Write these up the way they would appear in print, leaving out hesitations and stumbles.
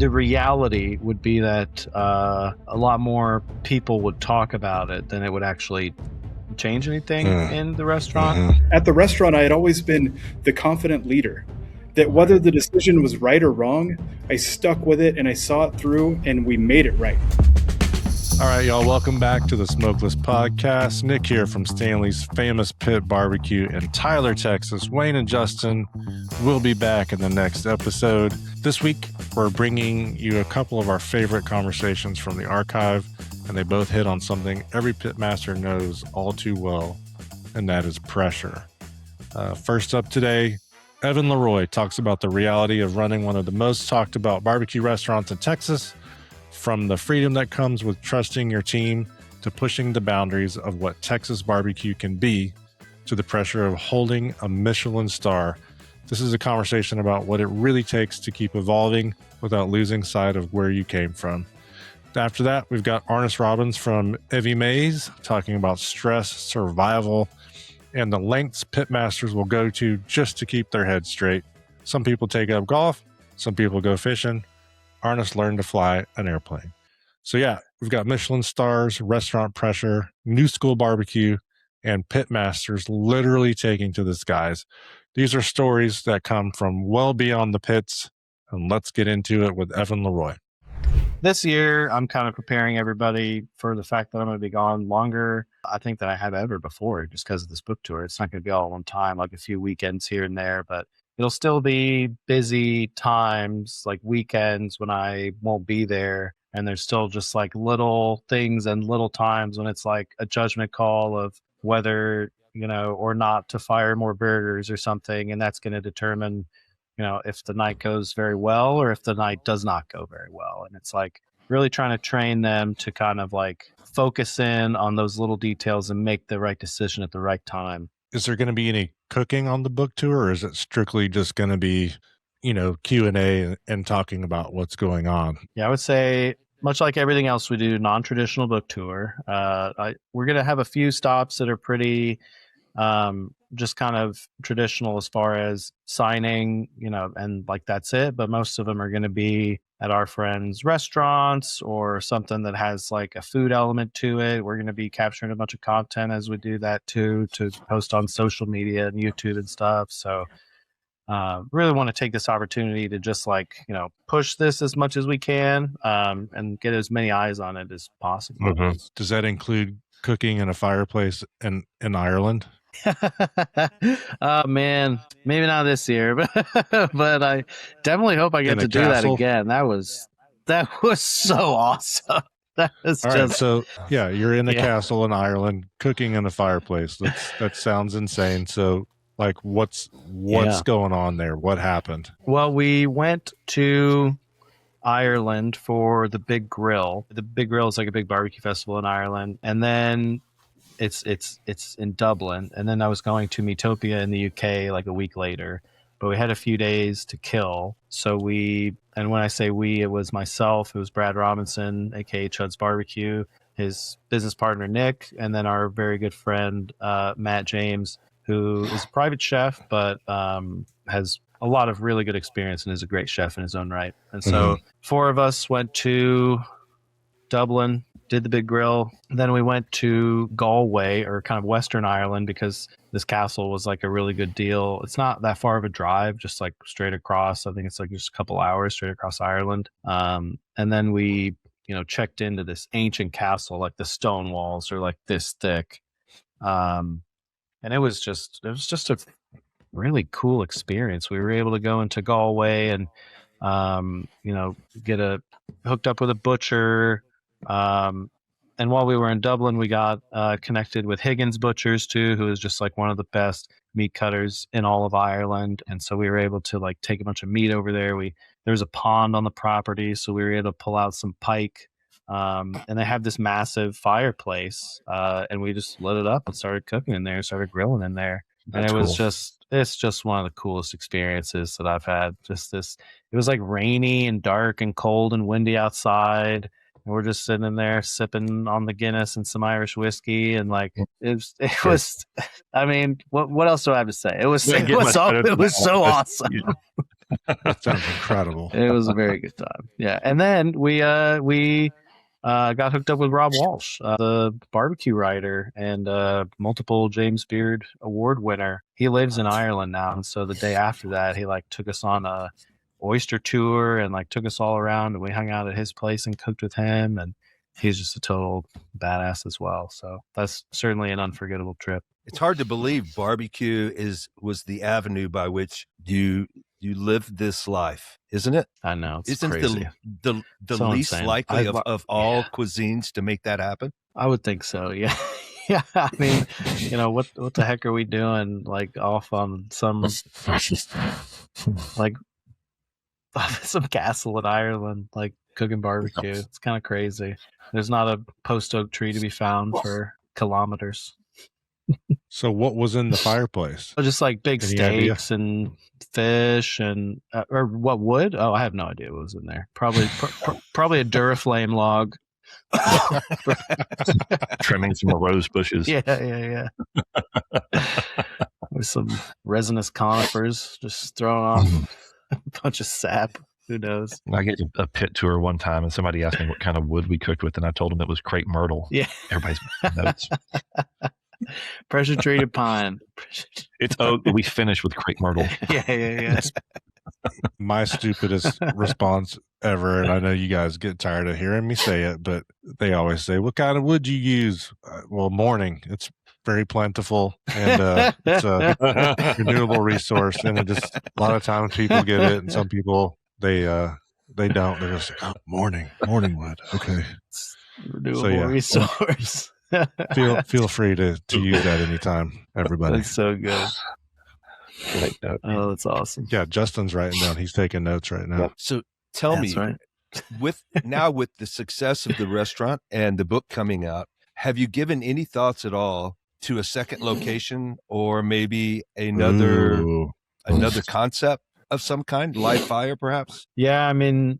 the reality would be that a lot more people would talk about it than it would actually change anything in the restaurant. At the restaurant, I had always been the confident leader. That whether the decision was right or wrong, I stuck with it and I saw it through and we made it right. All right, y'all, welcome back to the Smokeless Podcast. Nick here from Stanley's Famous Pit Barbecue in Tyler, Texas. Wayne and Justin will be back in the next episode. This week, we're bringing you a couple of our favorite conversations from the archive, and they both hit on something every pitmaster knows all too well, and that is pressure. First up today, Evan Leroy talks about the reality of running one of the most talked about barbecue restaurants in Texas, from the freedom that comes with trusting your team to pushing the boundaries of what Texas barbecue can be, to the pressure of holding a Michelin star. This is a conversation about what it really takes to keep evolving without losing sight of where you came from. After that, we've got Arnis Robbins from Evie Mays talking about stress, survival, and the lengths pitmasters will go to just to keep their heads straight. Some people take up golf, some people go fishing. Arnis learned to fly an airplane. So yeah, we've got Michelin stars, restaurant pressure, new school barbecue, and pitmasters literally taking to the skies. These are stories that come from well beyond the pits, and let's get into it with Evan Leroy. This year, I'm kind of preparing everybody for the fact that I'm going to be gone longer, I think, than I have ever before, just because of this book tour. It's not going to be all at one time, like a few weekends here and there, but it'll still be busy times, like weekends when I won't be there. And there's still just like little things and little times when it's like a judgment call of whether, or not to fire more burgers or something. And that's going to determine, if the night goes very well or if the night does not go very well. And it's like really trying to train them to kind of like focus in on those little details and make the right decision at the right time. Is there going to be any cooking on the book tour, or is it strictly just going to be, Q&A and talking about what's going on? Yeah, I would say much like everything else we do, non-traditional book tour. We're going to have a few stops that are pretty just kind of traditional as far as signing, and like that's it. But most of them are going to be at our friends' restaurants or something that has like a food element to it. We're going to be capturing a bunch of content as we do that too, to post on social media and YouTube and stuff. So really want to take this opportunity to just like, push this as much as we can and get as many eyes on it as possible. Mm-hmm. Does that include cooking in a fireplace in Ireland? Oh man, maybe not this year, but I definitely hope I get to do that again. That was so awesome. That was all right, so yeah, you're in the castle in Ireland, cooking in a fireplace. That sounds insane. So like, what's going on there? What happened? Well, we went to Ireland for the Big Grill. The Big Grill is like a big barbecue festival in Ireland, and then it's in Dublin, and then I was going to Metopia in the UK like a week later, but we had a few days to kill. So and when I say we, it was myself, it was Brad Robinson, aka Chud's Barbecue, his business partner Nick, and then our very good friend Matt James, who is a private chef but has a lot of really good experience and is a great chef in his own right. And so four of us went to Dublin, did the Big Grill. Then we went to Galway, or kind of Western Ireland, because this castle was like a really good deal. It's not that far of a drive, just like straight across. I think it's like just a couple hours straight across Ireland. And then we, checked into this ancient castle, like the stone walls are like this thick. And it was just a really cool experience. We were able to go into Galway and, get hooked up with a butcher. And while we were in Dublin, we got connected with Higgins Butchers too, who is just like one of the best meat cutters in all of Ireland. And so we were able to like take a bunch of meat over there. There was a pond on the property, so we were able to pull out some pike. And they have this massive fireplace, and we just lit it up and started cooking in there, started grilling in there. And it was it's just one of the coolest experiences that I've had. It was like rainy and dark and cold and windy outside. And we're just sitting in there sipping on the Guinness and some Irish whiskey, and like it was. I mean, what else do I have to say? It was so awesome. That sounds incredible. It was a very good time. Yeah, and then we got hooked up with Rob Walsh, the barbecue writer and multiple James Beard Award winner. He lives in Ireland now, and so the day after that, he like took us on a oyster tour and like took us all around, and we hung out at his place and cooked with him, and he's just a total badass as well. So that's certainly an unforgettable trip. It's hard to believe barbecue was the avenue by which you lived this life, isn't it? I know, it's Isn't crazy. the So least insane. likely of all cuisines to make that happen? I would think so. Yeah. Yeah. I mean, what the heck are we doing? Like off on some like some castle in Ireland, like cooking barbecue. It's kind of crazy. There's not a post oak tree to be found for kilometers. So what was in the fireplace? Just like big Any idea? steaks and fish and or what wood? Oh, I have no idea what was in there. Probably probably a Duraflame log. Trimming some rose bushes. Yeah. With some resinous conifers, just throwing off a bunch of sap. Who knows? I get a pit tour one time, and somebody asked me what kind of wood we cooked with, and I told them it was crepe myrtle. Yeah. Everybody's notes. Pressure treated pine. It's oak, but we finished with crepe myrtle. Yeah. My stupidest response ever, and I know you guys get tired of hearing me say it, but they always say, "What kind of wood you use?" Well, morning. It's very plentiful, and it's a renewable resource, and it just a lot of times people get it, and some people they don't. They're just like, "Oh, morning wood." Okay, Renewable resource. feel free to use that anytime, everybody. That's so good. Take note. Oh, that's awesome. Yeah, Justin's writing down. He's taking notes right now. So tell That's me, right. with the success of the restaurant and the book coming out, have you given any thoughts at all to a second location or maybe another concept of some kind, live fire perhaps? Yeah, I mean,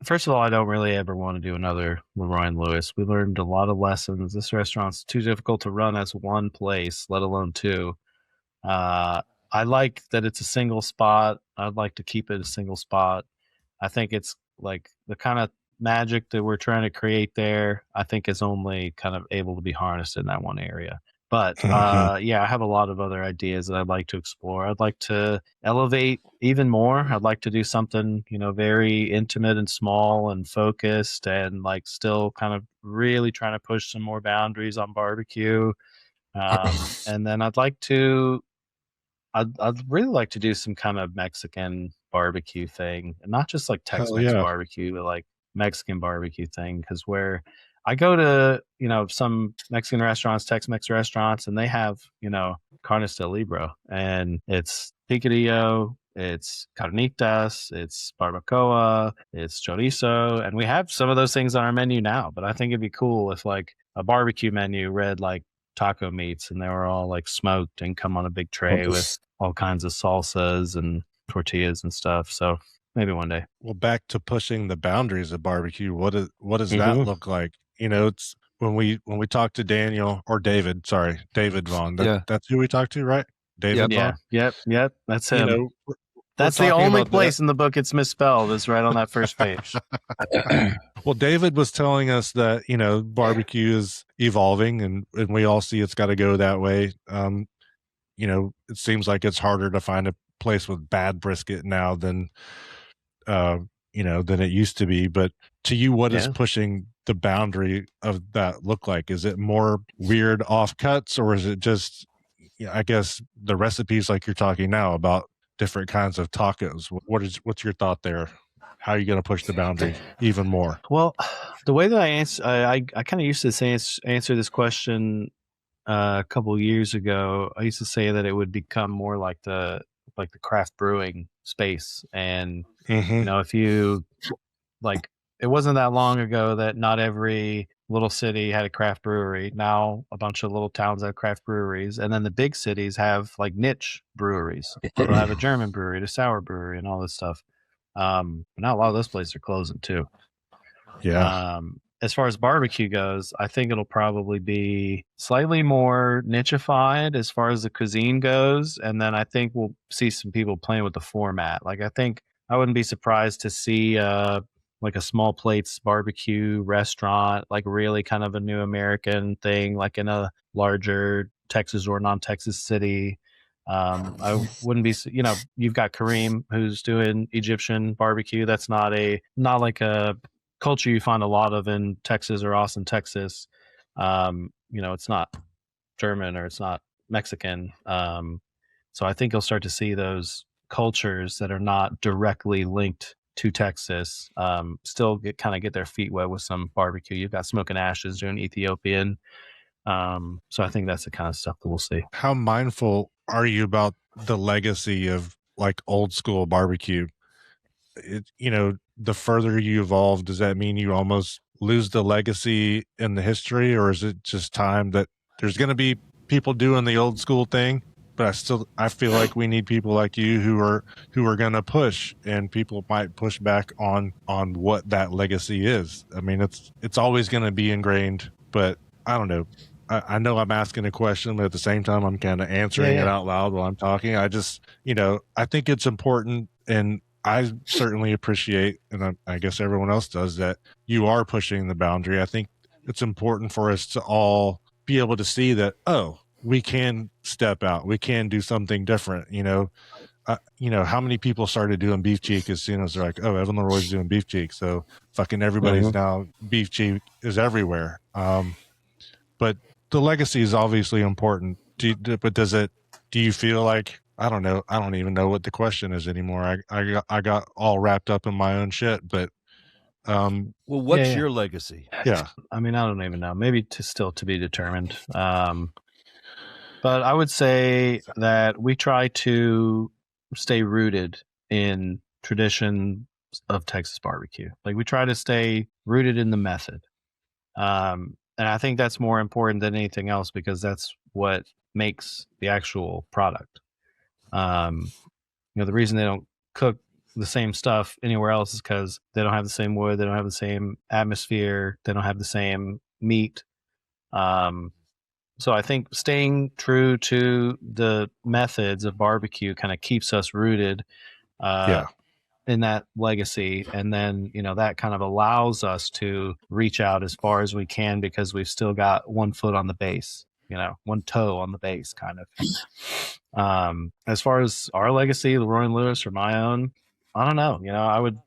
first of all, I don't really ever want to do another Leroy and Lewis. We learned a lot of lessons. This restaurant's too difficult to run as one place, let alone two. I like that it's a single spot. I'd like to keep it a single spot. I think it's like the kind of magic that we're trying to create there, I think is only kind of able to be harnessed in that one area. But yeah, I have a lot of other ideas that I'd like to explore. I'd like to elevate even more. I'd like to do something, very intimate and small and focused, and like still kind of really trying to push some more boundaries on barbecue. And then I'd really like to do some kind of Mexican barbecue thing, and not just like Tex-Mex barbecue, but like Mexican barbecue thing. Because where I go to, some Mexican restaurants, Tex-Mex restaurants, and they have, carne de libro, and it's picadillo, it's carnitas, it's barbacoa, it's chorizo, and we have some of those things on our menu now. But I think it'd be cool if like a barbecue menu read like taco meats, and they were all like smoked and come on a big tray with all kinds of salsas and tortillas and stuff. So maybe one day. Well, back to pushing the boundaries of barbecue. What does that look like? It's when we talk to David Vaughn. That's who we talked to, right? David Vaughn. Yep. That's him. That's the only place in the book it's misspelled, is right on that first page. Well, David was telling us that, barbecue is evolving, and we all see it's got to go that way. It seems like it's harder to find a place with bad brisket now than it used to be. But to you, what is pushing the boundary of that look like? Is it more weird offcuts, or is it just, I guess, the recipes like you're talking now about different kinds of tacos? What's your thought there? How are you going to push the boundary even more? Well, the way that I answer, I kind of used to answer this question a couple of years ago. I used to say that it would become more like the craft brewing space, and if you like, it wasn't that long ago that not every little city had a craft brewery. Now a bunch of little towns have craft breweries, and then the big cities have like niche breweries. They'll have a German brewery, a sour brewery, and all this stuff. But now a lot of those places are closing too. Yeah. As far as barbecue goes, I think it'll probably be slightly more nichified as far as the cuisine goes. And then I think we'll see some people playing with the format. Like, I think I wouldn't be surprised to see like a small plates barbecue restaurant, like really kind of a new American thing, like in a larger Texas or non-Texas city. I wouldn't be, you've got Kareem who's doing Egyptian barbecue. That's not like a culture you find a lot of in Texas or Austin, Texas. It's not German or it's not Mexican. So I think you'll start to see those cultures that are not directly linked to Texas still get their feet wet with some barbecue. You've got Smoking Ashes doing Ethiopian. So I think that's the kind of stuff that we'll see. How mindful are you about the legacy of like old school barbecue? The further you evolve, does that mean you almost lose the legacy in the history, or is it just time that there's going to be people doing the old school thing? But I feel like we need people like you who are going to push, and people might push back on what that legacy is. I mean, it's always going to be ingrained, but I don't know. I know I'm asking a question, but at the same time, I'm kind of answering it out loud while I'm talking. I just, I think it's important, and I certainly appreciate, and I guess everyone else does, that you are pushing the boundary. I think it's important for us to all be able to see that, we can step out. We can do something different. How many people started doing beef cheek as soon as they're like, Evan Leroy's doing beef cheek. So fucking everybody's now beef cheek is everywhere. But the legacy is obviously important. Do you feel like, I don't know. I don't even know what the question is anymore. I got all wrapped up in my own shit, but what's your legacy? Yeah. I mean, I don't even know. Maybe still to be determined. But I would say that we try to stay rooted in tradition of Texas barbecue. Like we try to stay rooted in the method. And I think that's more important than anything else because that's what makes the actual product. The reason they don't cook the same stuff anywhere else is because they don't have the same wood, they don't have the same atmosphere, they don't have the same meat. So I think staying true to the methods of barbecue kind of keeps us rooted in that legacy. And then, that kind of allows us to reach out as far as we can because we've still got one foot on the base, one toe on the base kind of. As far as our legacy, Leroy and Lewis or my own, I don't know.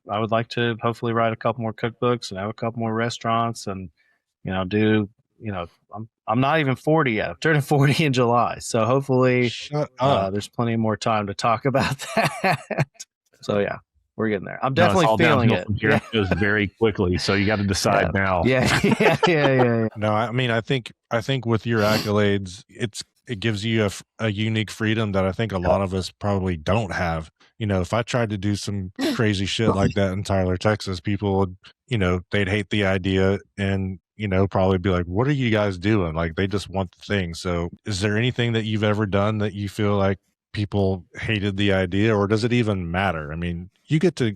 I would like to hopefully write a couple more cookbooks and have a couple more restaurants and, do, I'm not even 40 yet. I'm turning 40 in July. So hopefully there's plenty more time to talk about that. So yeah, we're getting there. I'm definitely feeling it. It goes very quickly. So you got to decide now. Yeah. No, I mean, I think with your accolades, it gives you a unique freedom that I think a lot of us probably don't have. If I tried to do some crazy shit like that in Tyler, Texas, people would, they'd hate the idea and, probably be like, what are you guys doing? Like, they just want the thing. So is there anything that you've ever done that you feel like people hated the idea, or does it even matter? I mean, you get to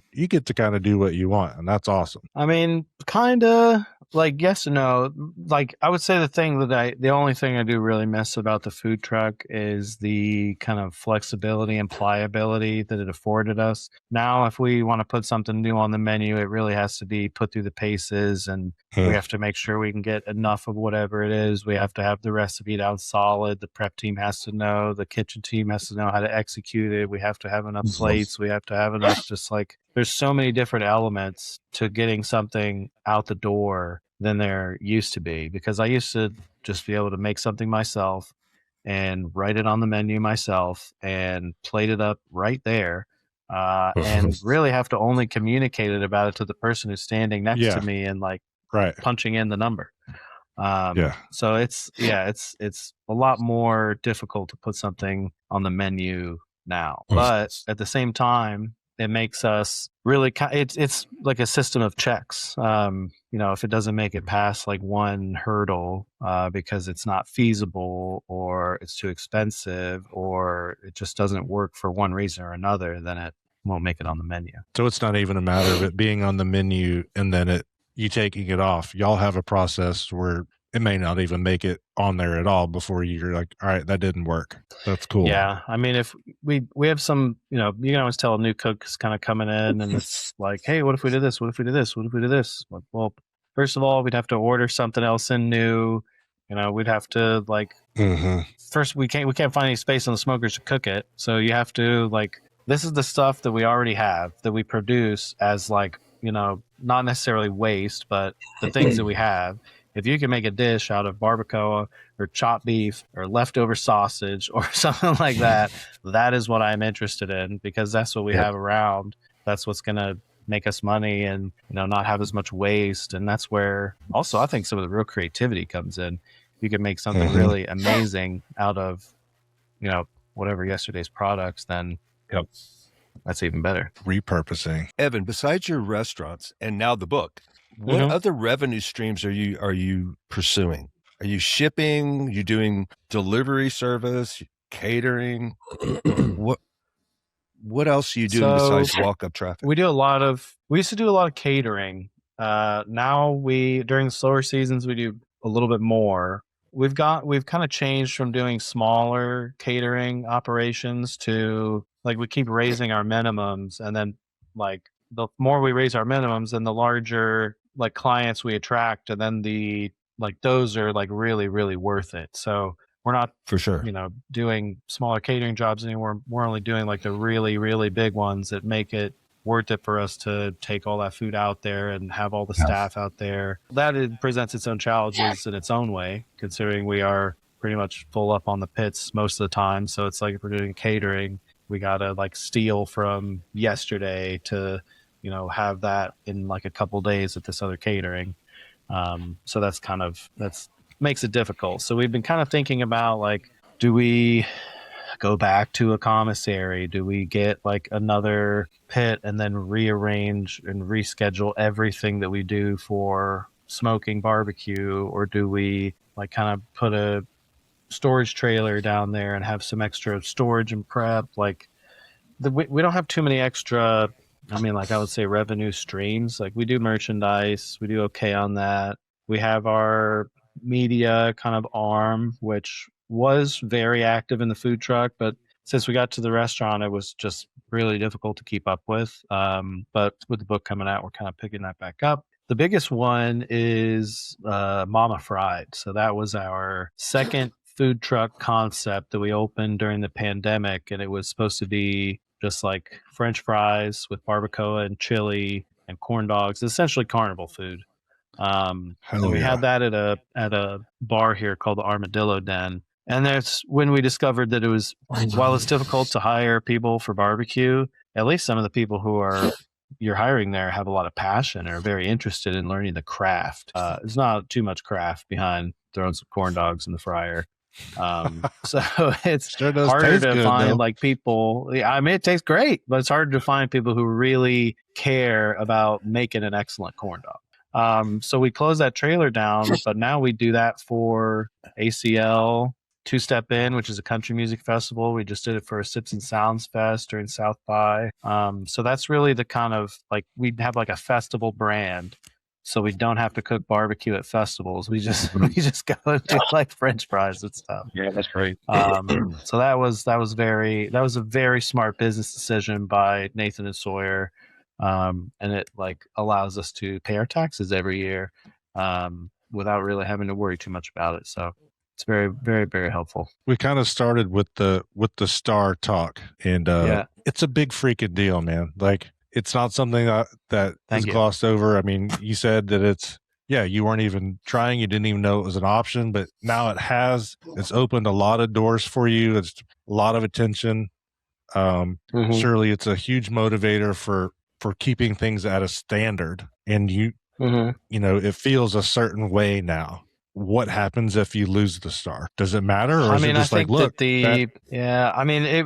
kind of do what you want, and that's awesome. I mean, kind of like yes and no. Like I would say the only thing I do really miss about the food truck is the kind of flexibility and pliability that it afforded us. Now, if we want to put something new on the menu, it really has to be put through the paces, and we have to make sure we can get enough of whatever it is. We have to have the recipe down solid. The prep team has to know. The kitchen team has to know how to execute it. We have to have enough plates. We have to have enough, just like there's so many different elements to getting something out the door than there used to be, because I used to just be able to make something myself and write it on the menu myself and plate it up right there. And really have to only communicate about it to the person who's standing next to me and punching in the number. So it's a lot more difficult to put something on the menu now, but at the same time, it makes us really, it's like a system of checks. If it doesn't make it past like one hurdle because it's not feasible or it's too expensive or it just doesn't work for one reason or another, then it won't make it on the menu. So it's not even a matter of it being on the menu and then you taking it off. Y'all have a process where it may not even make it on there at all before you're like, all right, that didn't work. That's cool. Yeah. I mean, if we have some, you can always tell a new cook is kind of coming in and it's like, hey, what if we did this? What if we did this? What if we did this? Like, well, first of all, we'd have to order something else in new. We'd have to first we can't find any space on the smokers to cook it. So you have to this is the stuff that we already have that we produce as not necessarily waste, but the things that we have. If you can make a dish out of barbacoa or chopped beef or leftover sausage or something like that, that is what I'm interested in, because that's what we have around. That's what's going to make us money and not have as much waste. And that's where also I think some of the real creativity comes in. You can make something really amazing out of whatever yesterday's products, then that's even better. Repurposing. Evan, besides your restaurants and now the book, what other revenue streams are you pursuing? Are you shipping? You doing delivery service, catering? What else are you doing besides walk-up traffic? We used to do a lot of catering. Now during the slower seasons we do a little bit more. We've kind of changed from doing smaller catering operations to we keep raising our minimums, and then the more we raise our minimums, then the larger clients we attract, and then those are really, really worth it. So we're not for sure, doing smaller catering jobs anymore. We're only doing the really, really big ones that make it worth it for us to take all that food out there and have all the staff out there. That it presents its own challenges in its own way, considering we are pretty much full up on the pits most of the time. So it's if we're doing catering, we gotta steal from yesterday to have that in a couple days at this other catering. So that's makes it difficult. So we've been kind of thinking about do we go back to a commissary? Do we get another pit and then rearrange and reschedule everything that we do for smoking barbecue? Or do we kind of put a storage trailer down there and have some extra storage and prep? We don't have too many extra, I would say revenue streams. We do merchandise, we do okay on that. We have our media kind of arm, which was very active in the food truck, but since we got to the restaurant, it was just really difficult to keep up with. But with the book coming out, we're kind of picking that back up. The biggest one is Mama Fried. So that was our second food truck concept that we opened during the pandemic, and it was supposed to be just French fries with barbacoa and chili and corn dogs, essentially carnival food. And we had that at a bar here called the Armadillo Den. And that's when we discovered that it was, while it's difficult to hire people for barbecue, at least some of the people who you're hiring there have a lot of passion and are very interested in learning the craft. There's not too much craft behind throwing some corn dogs in the fryer. So it's harder to find people. It tastes great, but it's harder to find people who really care about making an excellent corn dog. So we closed that trailer down, but now we do that for ACL, Two Step In, which is a country music festival. We just did it for a Sips and Sounds Fest during South by. So that's really the kind of we have a festival brand. So we don't have to cook barbecue at festivals. We just go and do French fries and stuff. Yeah, that's great. So that was a very smart business decision by Nathan and Sawyer. And it allows us to pay our taxes every year without really having to worry too much about it. So it's very, very, very helpful. We kind of started with the star talk, and it's a big freaking deal, man. It's not something that is glossed over. You said that you weren't even trying. You didn't even know it was an option, but now it's opened a lot of doors for you. It's a lot of attention. Surely it's a huge motivator for keeping things at a standard, and it feels a certain way now. What happens if you lose the star? Does it matter? Or is it just I think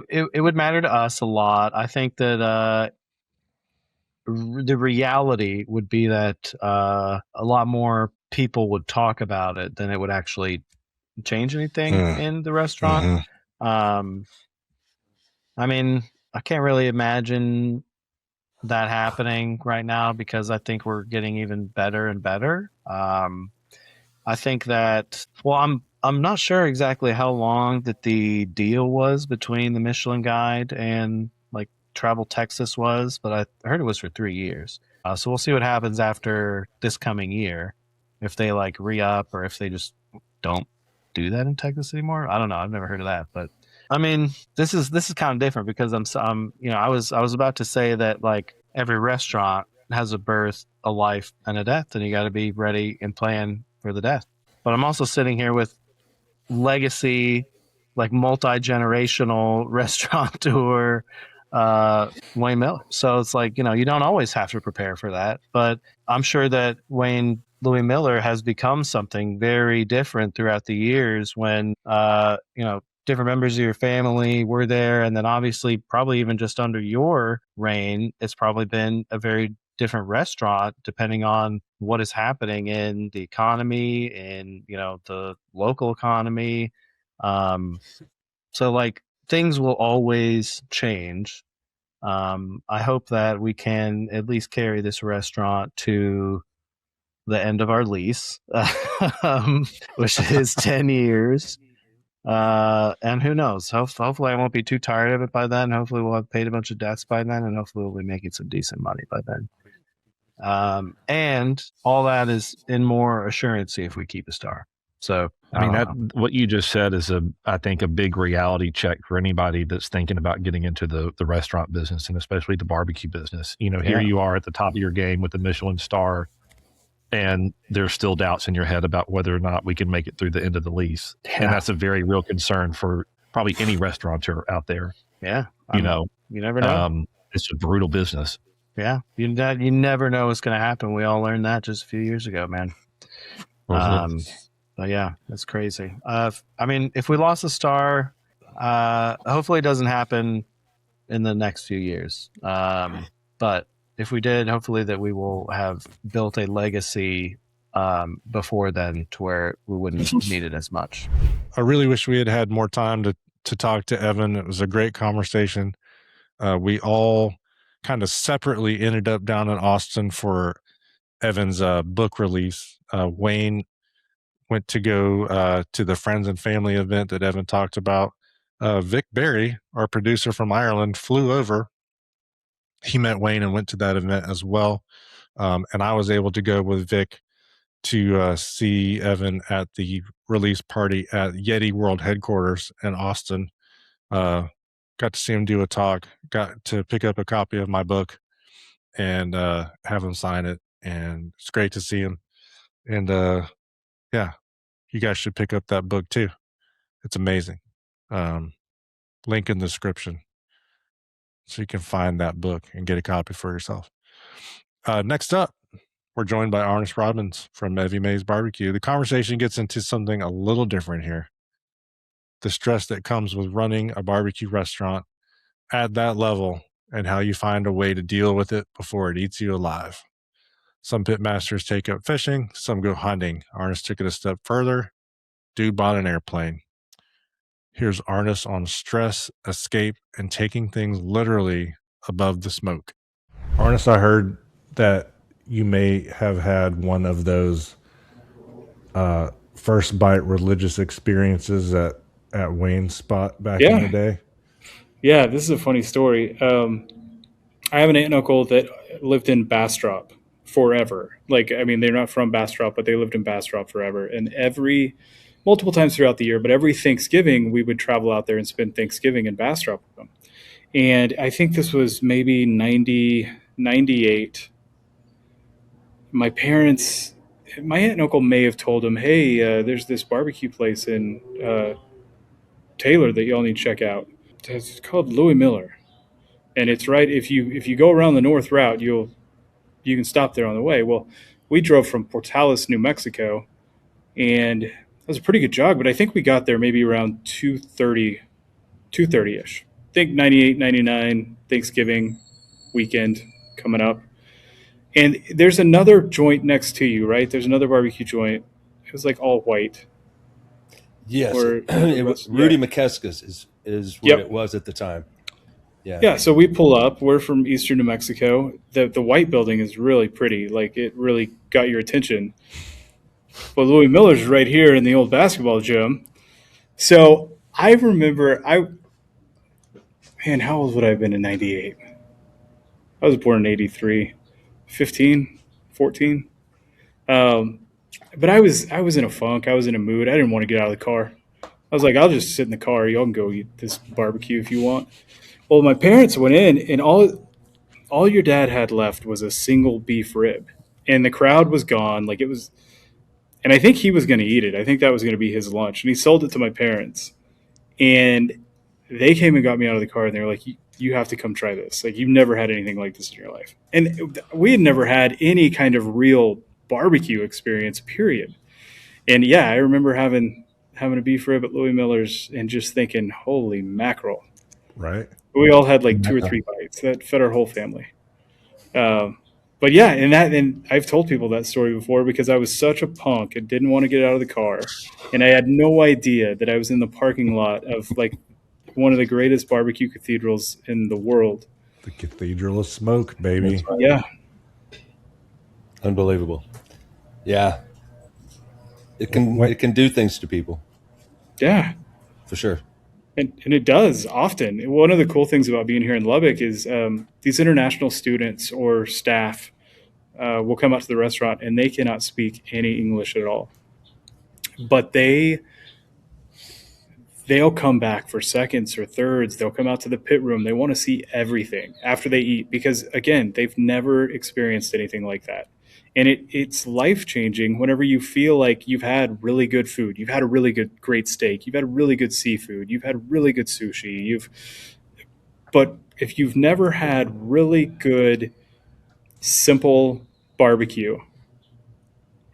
it would matter to us a lot. I think that the reality would be that a lot more people would talk about it than it would actually change anything in the restaurant. I can't really imagine that happening right now because I think we're getting even better and better. I think that, well, I'm not sure exactly how long that the deal was between the Michelin Guide and like Travel Texas was, but I heard it was for 3 years. So we'll see what happens after this coming year, if they like re-up or if they just don't do that in Texas anymore. I don't know. I've never heard of that, but I mean, this is kind of different because I'm I was about to say that like every restaurant has a birth, a life, and a death, and you got to be ready and plan for the death. But I'm also sitting here with legacy, like multi-generational restaurateur Wayne Miller. So it's like, you don't always have to prepare for that, but I'm sure that Louis Miller has become something very different throughout the years when different members of your family were there, and then obviously probably even just under your reign, it's probably been a very different restaurant depending on what is happening in the economy and the local economy. So like things will always change. I hope that we can at least carry this restaurant to the end of our lease, which is 10 years. And who knows? Hopefully I won't be too tired of it by then. Hopefully we'll have paid a bunch of debts by then, and hopefully we'll be making some decent money by then. And all that is in more assurancy if we keep a star. So I mean, what you just said is I think a big reality check for anybody that's thinking about getting into the restaurant business, and especially the barbecue business. Here you are at the top of your game with the Michelin star, and there's still doubts in your head about whether or not we can make it through the end of the lease. Yeah. And that's a very real concern for probably any restaurateur out there. Yeah. You never know. It's a brutal business. Yeah. You never know what's going to happen. We all learned that just a few years ago, man. But yeah, that's crazy. I mean, if we lost a star, hopefully it doesn't happen in the next few years. But if we did, hopefully that we will have built a legacy before then to where we wouldn't need it as much. I really wish we had had more time to talk to Evan. It was a great conversation. We all kind of separately ended up down in Austin for Evan's book release. Wayne went to go to the friends and family event that Evan talked about. Vic Berry, our producer from Ireland, flew over. He met Wayne and went to that event as well. And I was able to go with Vic to see Evan at the release party at Yeti World Headquarters in Austin. Got to see him do a talk, got to pick up a copy of my book and have him sign it. And it's great to see him. And yeah, you guys should pick up that book too. It's amazing. Link in the description so you can find that book and get a copy for yourself. Next up, we're joined by Arnis Robbins from Evie Mae's Barbecue. The conversation gets into something a little different here. The stress that comes with running a barbecue restaurant at that level and how you find a way to deal with it before it eats you alive. Some pitmasters take up fishing, some go hunting. Arnis took it a step further. Dude bought an airplane. Here's Arnis on stress, escape, and taking things literally above the smoke. Arnis, I heard that you may have had one of those first bite religious experiences at Wayne's spot back in the day. Yeah, this is a funny story. I have an aunt and uncle that lived in Bastrop forever. They're not from Bastrop, but they lived in Bastrop forever. And multiple times throughout the year, but every Thanksgiving, we would travel out there and spend Thanksgiving in Bastrop with them. And I think this was maybe 98. My aunt and uncle may have told him, hey, there's this barbecue place in Taylor that y'all need to check out. It's called Louis Miller. And it's right, if you go around the north route, you can stop there on the way. Well, we drove from Portales, New Mexico, and it was a pretty good jog, but I think we got there maybe around 2:30-ish. I think 98, 99, Thanksgiving weekend coming up. And there's another joint next to you, right? There's another barbecue joint. It was like all white. Yes. It was Rudy McKeska's is what it was at the time. Yeah. Yeah. So we pull up. We're from Eastern New Mexico. The white building is really pretty. Like, it really got your attention. but Louis Miller's right here in the old basketball gym. So I remember, man, how old would I have been in 98? I was born in 83, 15, 14. But I was in a funk. I was in a mood. I didn't want to get out of the car. I was like, I'll just sit in the car. Y'all can go eat this barbecue if you want. Well, my parents went in, and all your dad had left was a single beef rib, and the crowd was gone. Like, it was, and I think he was going to eat it. I think that was going to be his lunch, and he sold it to my parents. And they came and got me out of the car, and they were like, you have to come try this. Like, you've never had anything like this in your life. And we had never had any kind of real barbecue experience, period. And yeah, I remember having a beef rib at Louis Miller's and just thinking, holy mackerel. Right. We all had like 2 or 3 bites that fed our whole family. But yeah, and I've told people that story before because I was such a punk and didn't want to get out of the car. And I had no idea that I was in the parking lot of like one of the greatest barbecue cathedrals in the world. The Cathedral of Smoke, baby. Right. Yeah. Unbelievable. Yeah. It can do things to people. Yeah. For sure. And it does often. One of the cool things about being here in Lubbock is these international students or staff will come out to the restaurant and they cannot speak any English at all. But they'll come back for seconds or thirds. They'll come out to the pit room. They want to see everything after they eat because, again, they've never experienced anything like that. And it's life-changing whenever you feel like you've had really good food. You've had a really great steak. You've had a really good seafood. You've had really good sushi. But if you've never had really good, simple barbecue,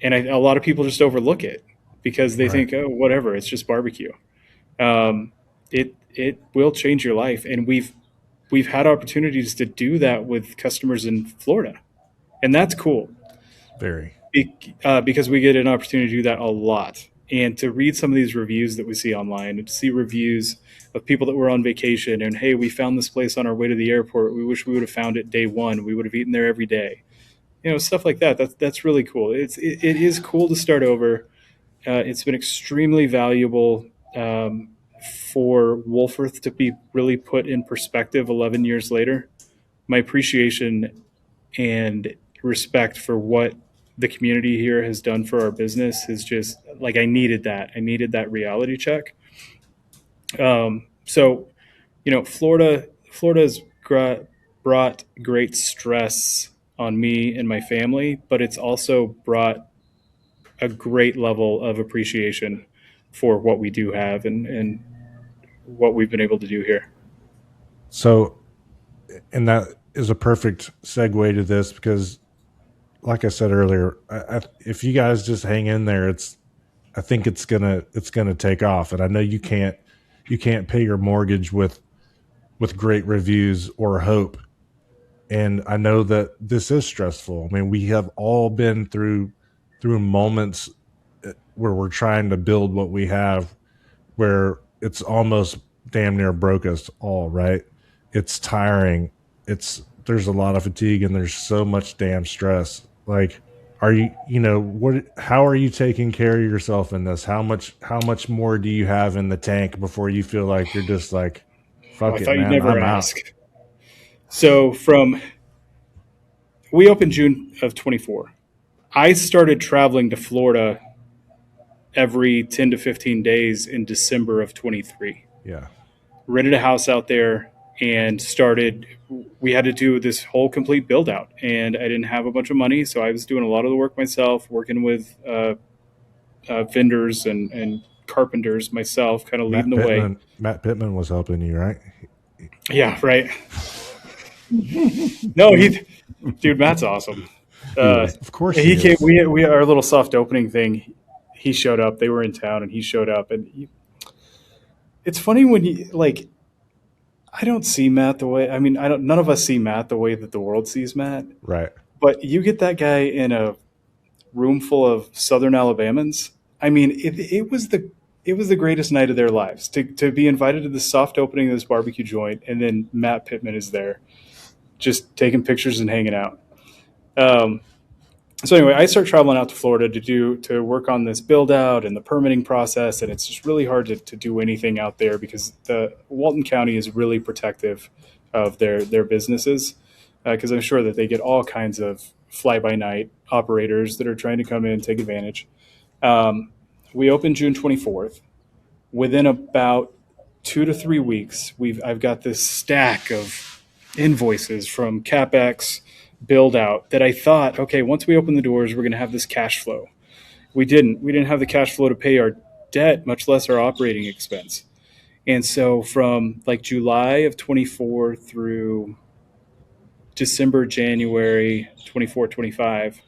and a lot of people just overlook it because they think, oh, whatever, it's just barbecue. It will change your life. And we've had opportunities to do that with customers in Florida. And that's cool. Very. Because we get an opportunity to do that a lot. And to read some of these reviews that we see online and to see reviews of people that were on vacation and, hey, we found this place on our way to the airport. We wish we would have found it day one. We would have eaten there every day. Stuff like that. That's really cool. It is cool to start over. It's been extremely valuable for Wolfforth to be really put in perspective 11 years later. My appreciation and respect for what the community here has done for our business is just like, I needed that. I needed that reality check. So, Florida's brought great stress on me and my family, but it's also brought a great level of appreciation for what we do have and what we've been able to do here. So, and that is a perfect segue to this because, like I said earlier, if you guys just hang in there, I think it's gonna take off. And I know you can't pay your mortgage with great reviews or hope. And I know that this is stressful. I mean, we have all been through moments where we're trying to build what we have, where it's almost damn near broke us all, right? It's tiring. There's a lot of fatigue and there's so much damn stress. Like, how are you taking care of yourself in this? How much more do you have in the tank before you feel like you're just like, fuck it, man, you'd never I'm ask. out. So we opened June of 24. I started traveling to Florida every 10 to 15 days in December of 23. Yeah. Rented a house out there and we had to do this whole complete build out, and I didn't have a bunch of money. So I was doing a lot of the work myself, working with vendors and carpenters myself, kind of leading the way. Matt Pittman was helping you, right? Yeah. Right. No, dude, Matt's awesome. Of course he came. We our little soft opening thing. He showed up. They were in town, and he showed up. And it's funny when I don't see Matt the way. I mean, none of us see Matt the way that the world sees Matt. Right. But you get that guy in a room full of Southern Alabamans. I mean, it was the greatest night of their lives to be invited to the soft opening of this barbecue joint, and then Matt Pittman is there, just taking pictures and hanging out. So anyway, I start traveling out to Florida to work on this build out and the permitting process, and it's just really hard to do anything out there because the Walton County is really protective of their businesses, because I'm sure that they get all kinds of fly by night operators that are trying to come in and take advantage. We opened June 24th. Within about 2 to 3 weeks, I've got this stack of invoices from CapEx build out that I thought, okay, once we open the doors, we're going to have this cash flow. We didn't. We didn't have the cash flow to pay our debt, much less our operating expense. And so from like July of 24 through December, January 24, 25,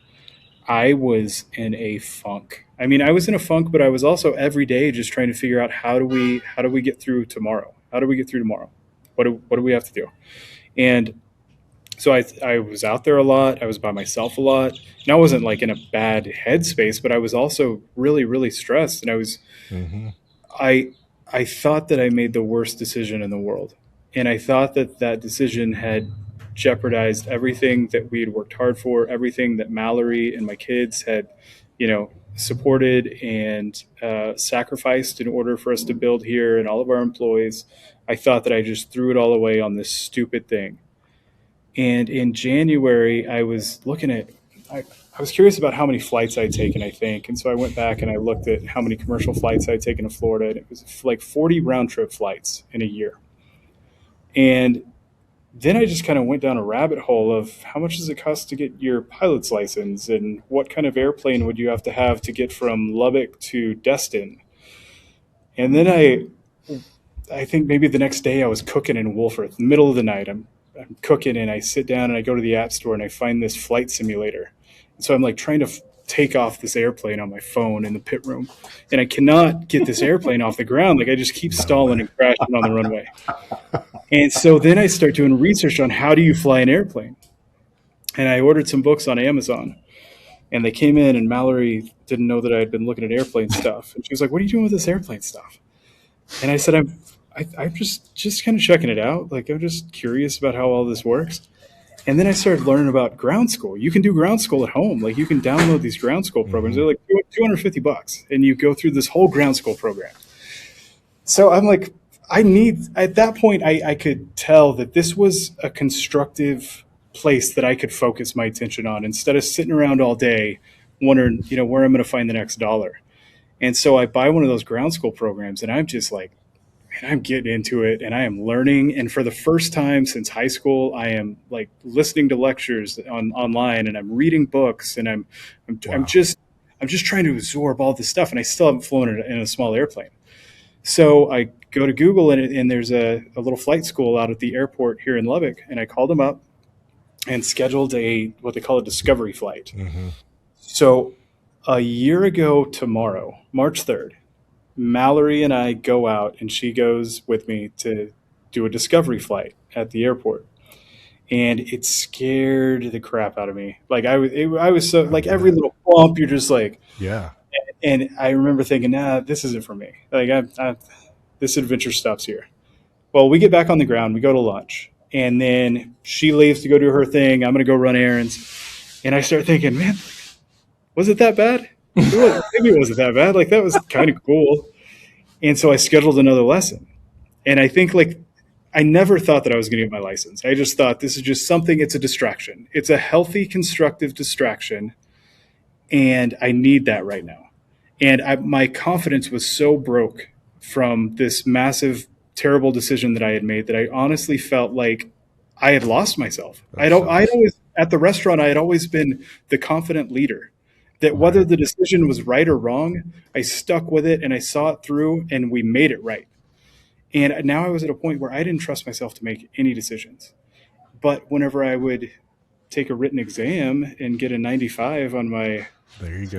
I was in a funk. I mean, I was in a funk, but I was also every day just trying to figure out how do we get through tomorrow? How do we get through tomorrow? What do we have to do? And so I was out there a lot. I was by myself a lot. And I wasn't like in a bad headspace, but I was also really, really stressed. And I was, I thought that I made the worst decision in the world. And I thought that decision had jeopardized everything that we had worked hard for, everything that Mallory and my kids had, supported and sacrificed in order for us to build here, and all of our employees. I thought that I just threw it all away on this stupid thing. And in January, I was curious about how many flights I'd taken, I think. And so I went back and I looked at how many commercial flights I'd taken to Florida, and it was like 40 round trip flights in a year. And then I just kind of went down a rabbit hole of how much does it cost to get your pilot's license, and what kind of airplane would you have to get from Lubbock to Destin. And then I think maybe the next day I was cooking in Wolford, middle of the night. I'm cooking and I sit down and I go to the app store and I find this flight simulator. And so I'm like trying to take off this airplane on my phone in the pit room, and I cannot get this airplane off the ground. Like I just keep stalling and crashing on the runway. And so then I start doing research on how do you fly an airplane. And I ordered some books on Amazon, and they came in, and Mallory didn't know that I had been looking at airplane stuff. And she was like, "What are you doing with this airplane stuff?" And I said, I'm just kind of checking it out. Like, I'm just curious about how all this works. And then I started learning about ground school. You can do ground school at home. Like, you can download these ground school programs. They're like $250, and you go through this whole ground school program. So I'm like, at that point, I could tell that this was a constructive place that I could focus my attention on instead of sitting around all day wondering, where I'm going to find the next dollar. And so I buy one of those ground school programs, and I'm just like, man, I'm getting into it, and I am learning. And for the first time since high school, I am like listening to lectures online, and I'm reading books, and I'm just trying to absorb all this stuff. And I still haven't flown in a small airplane. So I go to Google, and there's a little flight school out at the airport here in Lubbock, and I called them up and scheduled what they call a discovery flight. So a year ago tomorrow, March 3rd, Mallory and I go out, and she goes with me to do a discovery flight at the airport. And it scared the crap out of me. Like I was so like every little bump, you're just like, yeah. And I remember thinking, this isn't for me. Like this adventure stops here. Well, we get back on the ground, we go to lunch, and then she leaves to go do her thing. I'm going to go run errands. And I start thinking, man, was it that bad? Maybe it wasn't that bad. Like, that was kind of cool. And so I scheduled another lesson. And I think, like, I never thought that I was going to get my license. I just thought this is just something, it's a distraction. It's a healthy, constructive distraction. And I need that right now. And my confidence was so broke from this massive, terrible decision that I had made that I honestly felt like I had lost myself. I'd always, at the restaurant, I had always been the confident leader. That whether the decision was right or wrong, I stuck with it and I saw it through, and we made it right. And now I was at a point where I didn't trust myself to make any decisions. But whenever I would take a written exam and get a 95 on my flying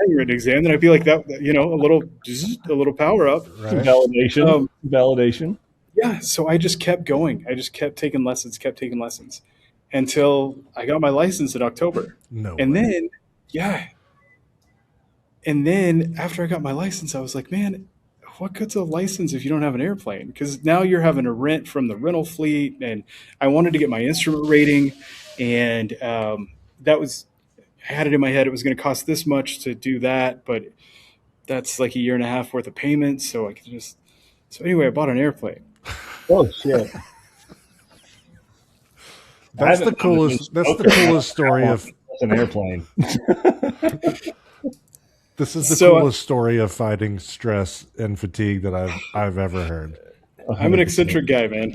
written exam, then I'd be like that, a little power up. Right. Validation. Yeah. So I just kept going. I just kept taking lessons until I got my license in October. And then after I got my license, I was like, man, what good's a license if you don't have an airplane? Because now you're having to rent from the rental fleet, and I wanted to get my instrument rating, and had it in my head it was going to cost this much to do that, but that's like a year and a half worth of payments. So I could just, so anyway, I bought an airplane. Oh shit! That's the coolest. That's the coolest story of an airplane. This is the coolest story of fighting stress and fatigue that I've ever heard. 100%. I'm an eccentric guy, man.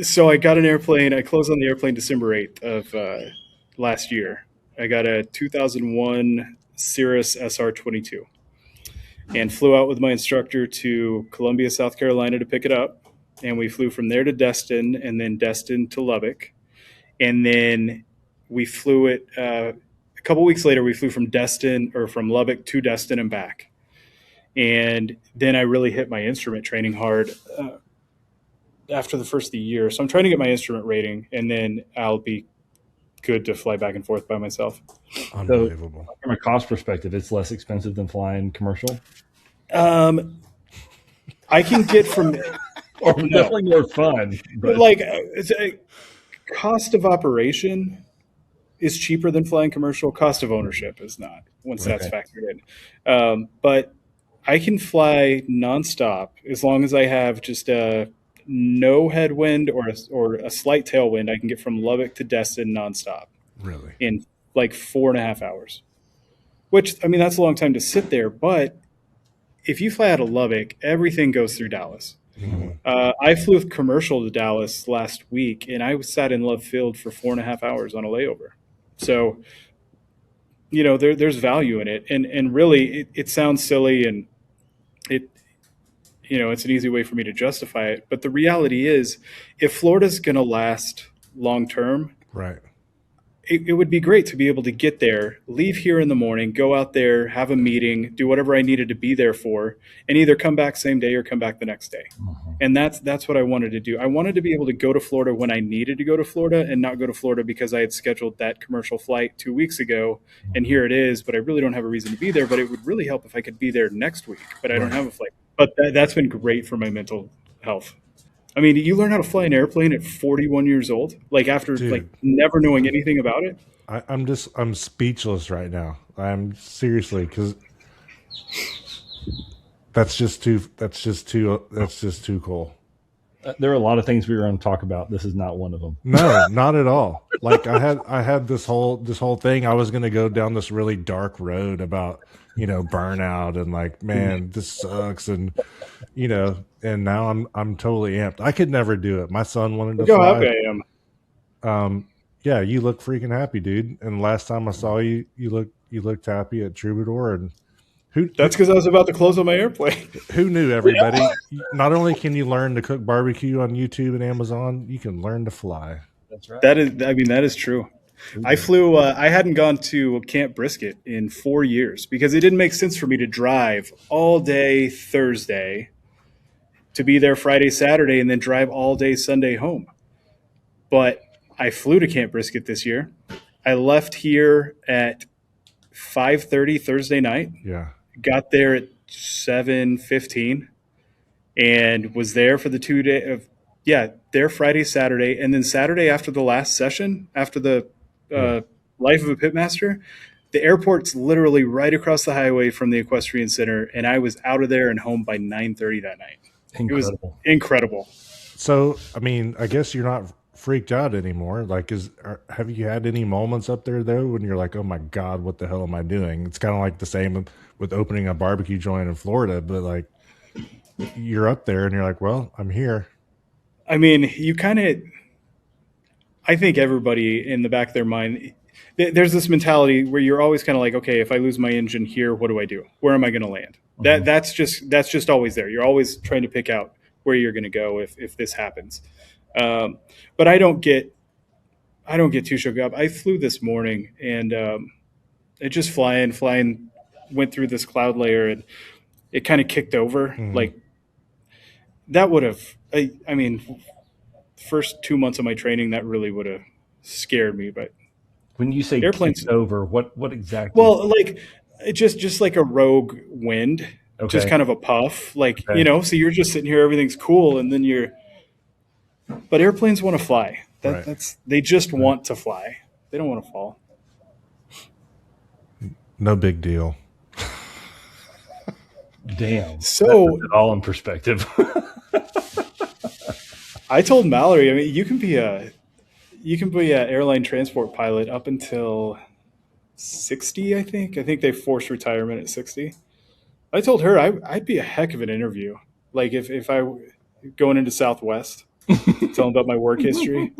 So I got an airplane. I closed on the airplane December 8th of last year. I got a 2001 Cirrus SR-22 and flew out with my instructor to Columbia, South Carolina to pick it up. And we flew from there to Destin, and then Destin to Lubbock. And then we flew it a couple weeks later. We flew from Lubbock to Destin and back. And then I really hit my instrument training hard after the first of the year. So I'm trying to get my instrument rating, and then I'll be good to fly back and forth by myself. Unbelievable. So, from a cost perspective, it's less expensive than flying commercial. I can get from Or definitely more fun. But like it's a cost of operation is cheaper than flying commercial. Cost of ownership is not, once that's factored in. But I can fly nonstop as long as I have just no headwind or a slight tailwind. I can get from Lubbock to Destin nonstop. Really? In like 4.5 hours. Which, I mean, that's a long time to sit there. But if you fly out of Lubbock, everything goes through Dallas. Mm-hmm. I flew commercial to Dallas last week, and I sat in Love Field for 4.5 hours on a layover. So, you know, there's value in it. And really, it sounds silly, and it's an easy way for me to justify it. But the reality is, if Florida's going to last long term, right, it would be great to be able to get there, leave here in the morning, go out there, have a meeting, do whatever I needed to be there for, and either come back same day or come back the next day. Mm-hmm. And that's what I wanted to do. I wanted to be able to go to Florida when I needed to go to Florida, and not go to Florida because I had scheduled that commercial flight 2 weeks ago, and here it is, but I really don't have a reason to be there. But it would really help if I could be there next week, but I don't have a flight. But that's been great for my mental health. I mean, you learn how to fly an airplane at 41 years old, like after Dude. like never knowing anything about it. I'm speechless right now. I'm seriously, because that's just too cool. There are a lot of things we were going to talk about. This is not one of them. No, not at all. Like I had this whole thing. I was going to go down this really dark road about, burnout and like, man, this sucks. And, and now I'm totally amped. I could never do it. My son wanted to Look how fly. happy I am. Yeah, you look freaking happy, dude. And last time I saw you, you looked happy at Troubadour. And that's because I was about to close on my airplane. Who knew, everybody? Not only can you learn to cook barbecue on YouTube and Amazon, you can learn to fly. That's right. That is true. I flew. I hadn't gone to Camp Brisket in 4 years because it didn't make sense for me to drive all day Thursday to be there Friday, Saturday, and then drive all day Sunday home. But I flew to Camp Brisket this year. I left here at 5:30 Thursday night. Yeah. Got there at 7:15 and was there for the 2 day of there Friday, Saturday, and then Saturday after the last session, after the Life of a Pitmaster, the airport's literally right across the highway from the Equestrian Center, and I was out of there and home by 9:30 that night. Incredible. It was incredible. So, I mean, I guess you're not freaked out anymore. Like, have you had any moments up there though when you're like, oh my God, what the hell am I doing? It's kind of like the same with opening a barbecue joint in Florida, but like you're up there and you're like, well, I'm here. I mean, I think everybody in the back of their mind, there's this mentality where you're always kind of like, okay, if I lose my engine here, what do I do? Where am I going to land? Mm-hmm. That's just always there. You're always trying to pick out where you're going to go if this happens. But I don't get too shook up. I flew this morning and it just flying, went through this cloud layer and it kind of kicked over. Mm-hmm. Like that would have, I mean, first 2 months of my training, that really would have scared me. But when you say airplanes over, what exactly? Well, like just like a rogue wind, just kind of a puff, like, so you're just sitting here, everything's cool. And then but airplanes want to fly. They just want to fly. They don't want to fall. No big deal. Damn. So- that puts it all in perspective. I told Mallory, I mean, you can be a airline transport pilot up until 60, I think. I think they force retirement at 60. I told her I'd be a heck of an interview. Like if I going into Southwest, telling about my work history.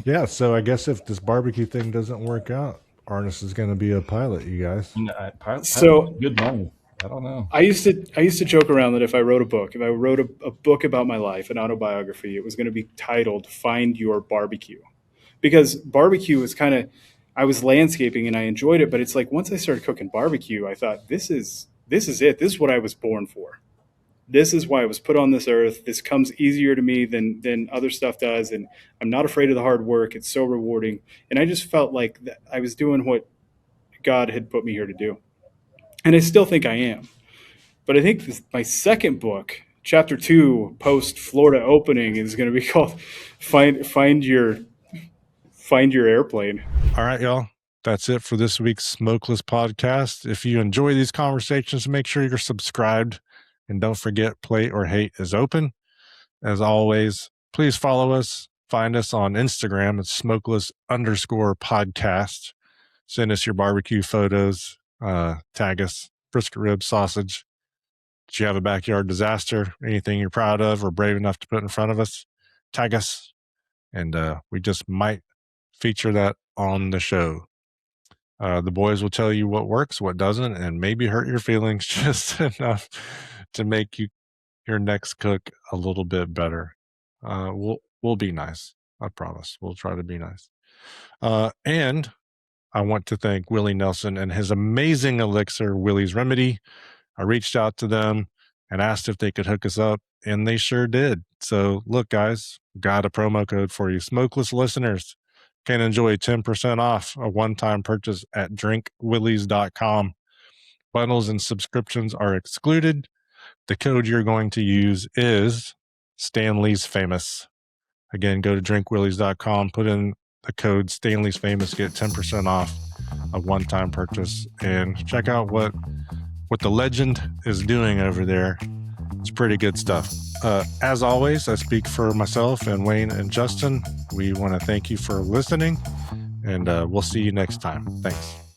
Yeah, so I guess if this barbecue thing doesn't work out, Arnis is going to be a pilot, you guys. So- good money. I don't know. I used to joke around that if I wrote a book about my life, an autobiography, it was going to be titled "Find Your Barbecue," because barbecue was kind of, I was landscaping and I enjoyed it, but it's like once I started cooking barbecue, I thought this is it. This is what I was born for. This is why I was put on this earth. This comes easier to me than other stuff does, and I'm not afraid of the hard work. It's so rewarding, and I just felt like I was doing what God had put me here to do. And I still think I am. But I think my second book, chapter 2, post Florida opening, is going to be called Find Your Airplane. All right, y'all. That's it for this week's Smokeless podcast. If you enjoy these conversations, make sure you're subscribed. And don't forget, Plate or Hate is open. As always, please follow us. Find us on Instagram at smokeless_podcast. Send us your barbecue photos. Tag us, brisket rib, sausage. Did you have a backyard disaster? Anything you're proud of or brave enough to put in front of us? Tag us. And we just might feature that on the show. The boys will tell you what works, what doesn't, and maybe hurt your feelings just enough to make your next cook a little bit better. We'll be nice. I promise. We'll try to be nice. And I want to thank Willie Nelson and his amazing elixir, Willie's Remedy. I reached out to them and asked if they could hook us up, and they sure did. So look, guys, got a promo code for you. Smokeless listeners can enjoy 10% off a one-time purchase at drinkwillies.com. Bundles and subscriptions are excluded. The code you're going to use is STANLEYSFAMOUS. Again, go to drinkwillies.com, put in the code STANLEYSFAMOUS, get 10% off a one-time purchase, and check out what the legend is doing over there. It's pretty good stuff. As always, I speak for myself and Wayne and Justin. We want to thank you for listening, and we'll see you next time. Thanks.